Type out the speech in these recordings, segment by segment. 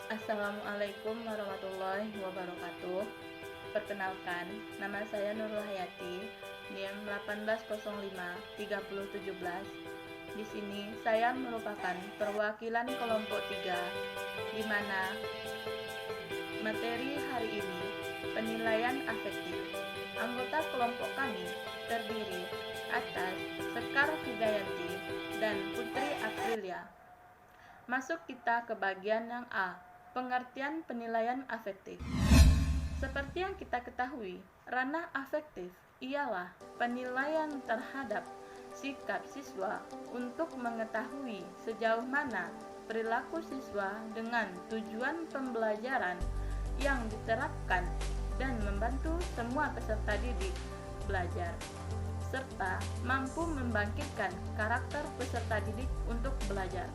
Assalamualaikum warahmatullahi wabarakatuh. Perkenalkan, nama saya Nurul Hayati, NIM 18053017. Di sini saya merupakan perwakilan kelompok 3, di mana materi hari ini penilaian afektif. Anggota kelompok kami terdiri atas Sekar Hidayanti dan Putri Aprilia. Masuk kita ke bagian yang A, pengertian penilaian afektif. Seperti yang kita ketahui, ranah afektif ialah penilaian terhadap sikap siswa untuk mengetahui sejauh mana perilaku siswa dengan tujuan pembelajaran yang diterapkan dan membantu semua peserta didik belajar, serta mampu membangkitkan karakter peserta didik untuk belajar.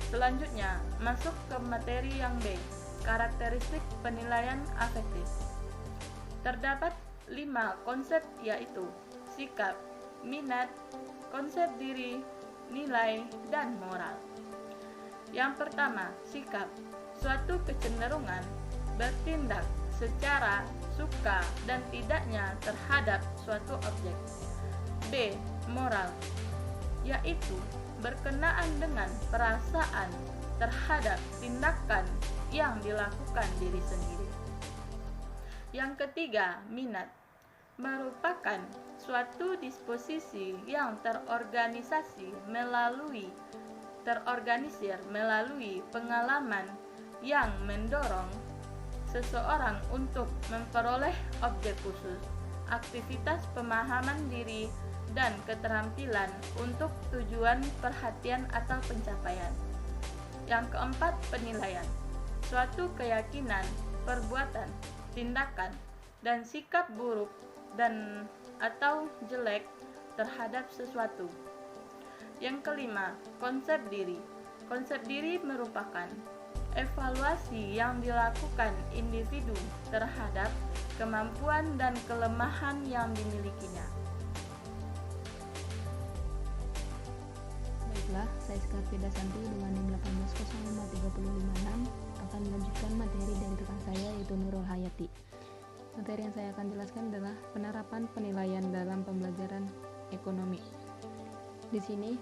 Selanjutnya, masuk ke materi yang B, karakteristik penilaian afektif. Terdapat 5 konsep, yaitu sikap, minat, konsep diri, nilai, dan moral. Yang pertama, sikap, suatu kecenderungan bertindak secara suka dan tidaknya terhadap suatu objek. B. Moral, yaitu berkenaan dengan perasaan terhadap tindakan yang dilakukan diri sendiri. Yang ketiga, minat, merupakan suatu disposisi yang terorganisir melalui pengalaman yang mendorong seseorang untuk memperoleh objek khusus, aktivitas pemahaman diri, dan keterampilan untuk tujuan perhatian atau pencapaian. Yang keempat, penilaian, suatu keyakinan, perbuatan, tindakan, dan sikap buruk dan atau jelek terhadap sesuatu. Yang kelima, konsep diri. Konsep diri merupakan evaluasi yang dilakukan individu terhadap kemampuan dan kelemahan yang dimilikinya. Baiklah, saya Sekar Fidasanti dengan NIM 18053056 akan melanjutkan materi dari rekan saya, yaitu Nurul Hayati. Materi yang saya akan jelaskan adalah penerapan penilaian dalam pembelajaran ekonomi. Di sini,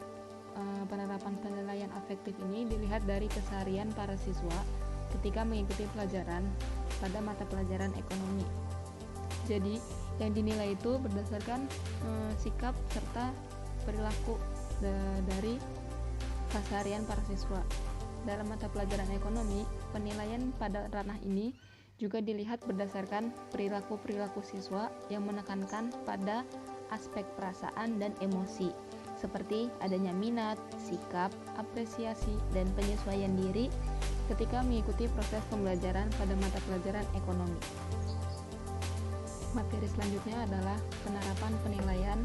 penerapan penilaian afektif ini dilihat dari keseharian para siswa ketika mengikuti pelajaran pada mata pelajaran ekonomi. Jadi, yang dinilai itu berdasarkan sikap serta perilaku dari keseharian para siswa. Dalam mata pelajaran ekonomi, penilaian pada ranah ini juga dilihat berdasarkan perilaku-perilaku siswa yang menekankan pada aspek perasaan dan emosi, seperti adanya minat, sikap, apresiasi, dan penyesuaian diri ketika mengikuti proses pembelajaran pada mata pelajaran ekonomi. Materi selanjutnya adalah penerapan penilaian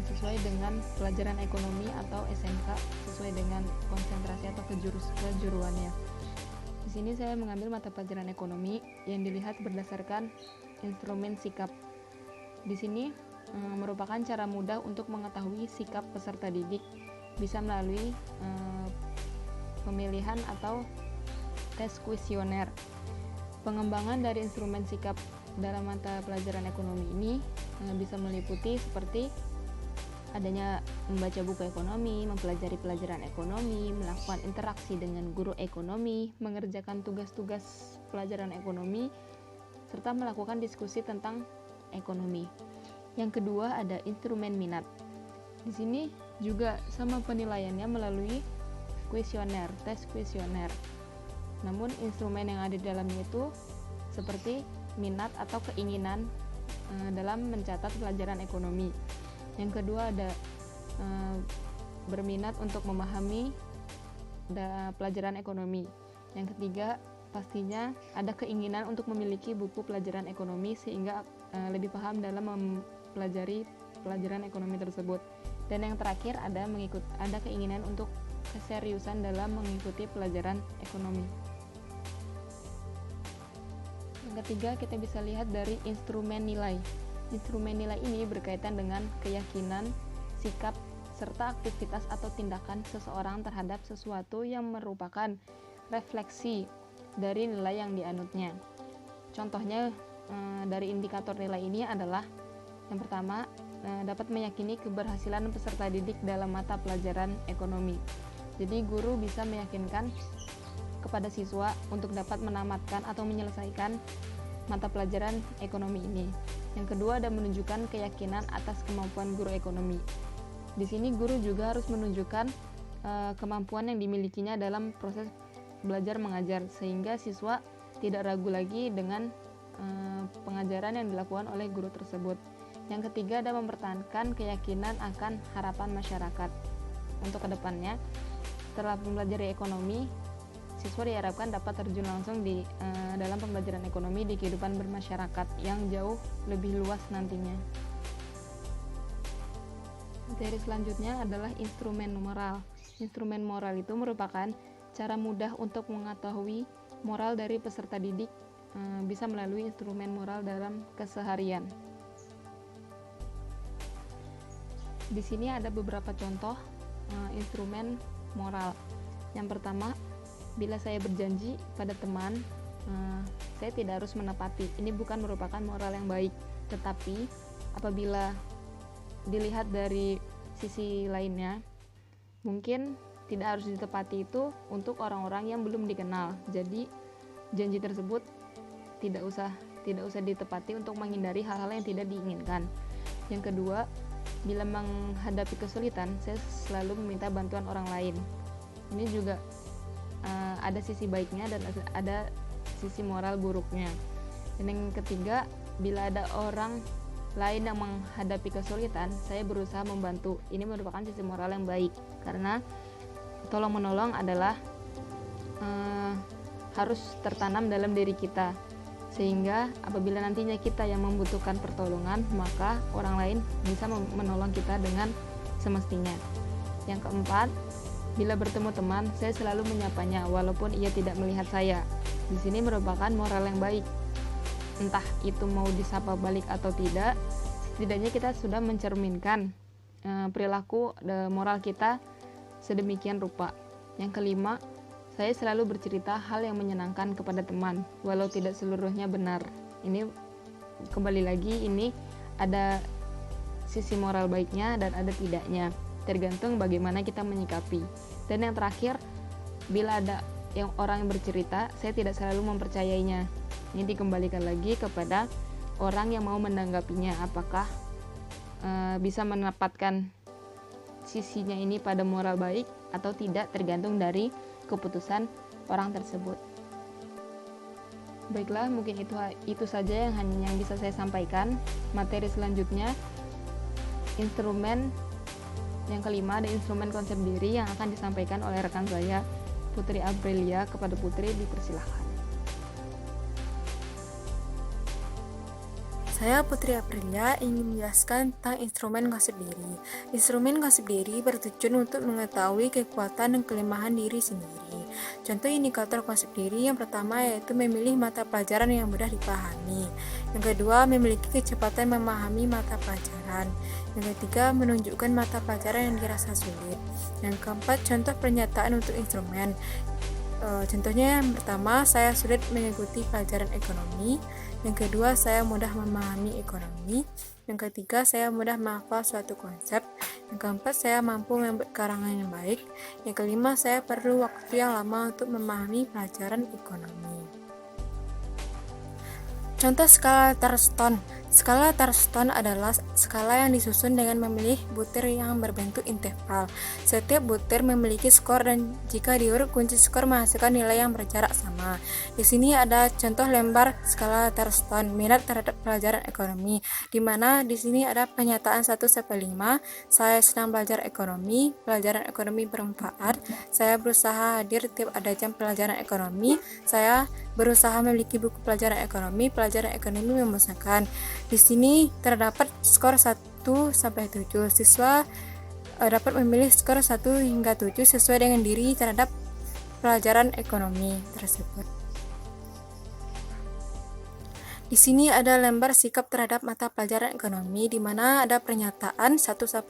sesuai dengan pelajaran ekonomi atau SMK sesuai dengan konsentrasi atau kejuruannya. Di sini saya mengambil mata pelajaran ekonomi yang dilihat berdasarkan instrumen sikap. Di sini merupakan cara mudah untuk mengetahui sikap peserta didik bisa melalui pemilihan atau tes kuesioner. Pengembangan dari instrumen sikap dalam mata pelajaran ekonomi ini bisa meliputi seperti adanya membaca buku ekonomi, mempelajari pelajaran ekonomi, melakukan interaksi dengan guru ekonomi, mengerjakan tugas-tugas pelajaran ekonomi, serta melakukan diskusi tentang ekonomi. Yang kedua ada instrumen minat. Di sini juga sama penilaiannya melalui kuesioner, tes kuesioner. Namun instrumen yang ada di dalamnya itu seperti minat atau keinginan dalam mencatat pelajaran ekonomi. Yang kedua ada berminat untuk memahami pelajaran ekonomi. Yang ketiga pastinya ada keinginan untuk memiliki buku pelajaran ekonomi sehingga lebih paham dalam mempelajari pelajaran ekonomi tersebut. Dan yang terakhir ada keinginan untuk keseriusan dalam mengikuti pelajaran ekonomi. Yang ketiga kita bisa lihat dari instrumen nilai. Instrumen nilai ini berkaitan dengan keyakinan, sikap, serta aktivitas atau tindakan seseorang terhadap sesuatu yang merupakan refleksi dari nilai yang dianutnya. Contohnya dari indikator nilai ini adalah yang pertama, dapat meyakini keberhasilan peserta didik dalam mata pelajaran ekonomi. Jadi guru bisa meyakinkan kepada siswa untuk dapat menamatkan atau menyelesaikan mata pelajaran ekonomi ini. Yang kedua, ada menunjukkan keyakinan atas kemampuan guru ekonomi. Di sini guru juga harus menunjukkan kemampuan yang dimilikinya dalam proses belajar mengajar, sehingga siswa tidak ragu lagi dengan pengajaran yang dilakukan oleh guru tersebut. Yang ketiga, ada mempertahankan keyakinan akan harapan masyarakat. Untuk kedepannya, setelah mempelajari ekonomi, siswa diharapkan dapat terjun langsung dalam pembelajaran ekonomi di kehidupan bermasyarakat yang jauh lebih luas nantinya. Materi selanjutnya adalah instrumen moral. Instrumen moral itu merupakan cara mudah untuk mengetahui moral dari peserta didik, bisa melalui instrumen moral dalam keseharian. Di sini ada beberapa contoh instrumen moral. Yang pertama, bila saya berjanji pada teman, saya tidak harus menepati. Ini bukan merupakan moral yang baik, tetapi apabila dilihat dari sisi lainnya, mungkin tidak harus ditepati itu untuk orang-orang yang belum dikenal. Jadi janji tersebut tidak usah ditepati untuk menghindari hal-hal yang tidak diinginkan. Yang kedua, bila menghadapi kesulitan, saya selalu meminta bantuan orang lain. Ini juga ada sisi baiknya dan ada sisi moral buruknya. Dan yang ketiga, bila ada orang lain yang menghadapi kesulitan, saya berusaha membantu. Ini merupakan sisi moral yang baik, karena tolong menolong adalah harus tertanam dalam diri kita, sehingga apabila nantinya kita yang membutuhkan pertolongan, maka orang lain bisa menolong kita dengan semestinya. Yang keempat, bila bertemu teman, saya selalu menyapanya walaupun ia tidak melihat saya. Di sini merupakan moral yang baik. Entah itu mau disapa balik atau tidak, setidaknya kita sudah mencerminkan perilaku moral kita sedemikian rupa. Yang kelima, saya selalu bercerita hal yang menyenangkan kepada teman, walau tidak seluruhnya benar. Ini kembali lagi, ini ada sisi moral baiknya dan ada tidaknya, tergantung bagaimana kita menyikapi. Dan yang terakhir, bila ada orang yang bercerita, saya tidak selalu mempercayainya. Ini dikembalikan lagi kepada orang yang mau menanggapinya, apakah bisa menempatkan sisinya ini pada moral baik atau tidak, tergantung dari keputusan orang tersebut. Baiklah, mungkin itu saja yang bisa saya sampaikan. Materi selanjutnya, instrumen yang kelima, ada instrumen konsep diri yang akan disampaikan oleh rekan saya, Putri Aprilia. Kepada Putri dipersilahkan. Saya Putri Aprilia ingin menjelaskan tentang instrumen konsep diri. Instrumen konsep diri bertujuan untuk mengetahui kekuatan dan kelemahan diri sendiri. Contoh indikator konsep diri yang pertama yaitu memilih mata pelajaran yang mudah dipahami. Yang kedua, memiliki kecepatan memahami mata pelajaran. Yang ketiga, menunjukkan mata pelajaran yang dirasa sulit. Yang keempat, contoh pernyataan untuk instrumen. Contohnya yang pertama, saya sulit mengikuti pelajaran ekonomi. Yang kedua, saya mudah memahami ekonomi. Yang ketiga, saya mudah menghafal suatu konsep. Yang keempat, saya mampu membuat karangan yang baik. Yang kelima, saya perlu waktu yang lama untuk memahami pelajaran ekonomi. Contoh skala Thurston. Skala Thurston adalah skala yang disusun dengan memilih butir yang berbentuk interval. Setiap butir memiliki skor dan jika diurut kunci skor menghasilkan nilai yang berjarak sama. Di sini ada contoh lembar skala Thurston, minat terhadap pelajaran ekonomi, di mana di sini ada pernyataan 1-5, saya senang belajar ekonomi, pelajaran ekonomi bermanfaat, saya berusaha hadir tiap ada jam pelajaran ekonomi, saya berusaha memiliki buku pelajaran ekonomi membosankan. Di sini terdapat skor 1-7. Siswa dapat memilih skor 1 hingga 7 sesuai dengan diri terhadap pelajaran ekonomi tersebut. Di sini ada lembar sikap terhadap mata pelajaran ekonomi, di mana ada pernyataan 1-5,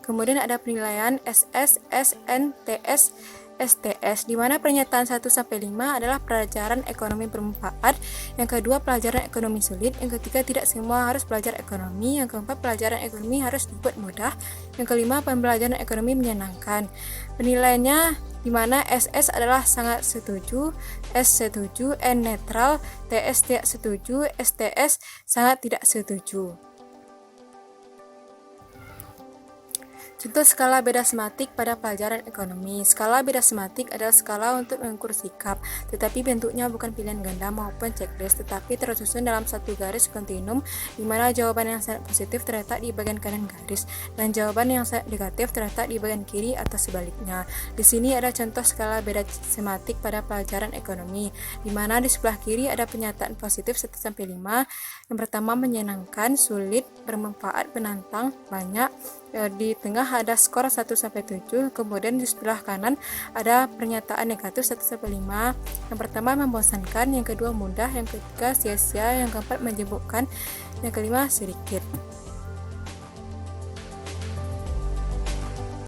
kemudian ada penilaian SS, SN, TS, STS, di mana pernyataan 1-5 adalah pelajaran ekonomi bermanfaat, yang kedua pelajaran ekonomi sulit, yang ketiga tidak semua harus belajar ekonomi, yang keempat pelajaran ekonomi harus dibuat mudah, yang kelima pembelajaran ekonomi menyenangkan. Penilaiannya di mana SS adalah sangat setuju, S setuju, N netral, TS tidak setuju, STS sangat tidak setuju. Contoh skala beda sematik pada pelajaran ekonomi. Skala beda sematik adalah skala untuk mengukur sikap, tetapi bentuknya bukan pilihan ganda maupun checklist, tetapi tersusun dalam satu garis kontinum, di mana jawaban yang sangat positif terletak di bagian kanan garis, dan jawaban yang sangat negatif terletak di bagian kiri atau sebaliknya. Di sini ada contoh skala beda sematik pada pelajaran ekonomi, di mana di sebelah kiri ada pernyataan positif 1-5. Yang pertama menyenangkan, sulit, bermanfaat, menantang, banyak. Di tengah ada skor 1-7, kemudian di sebelah kanan ada pernyataan negatif 1-5. Yang pertama membosankan, yang kedua mudah, yang ketiga sia-sia, yang keempat menjebukkan, yang kelima sedikit.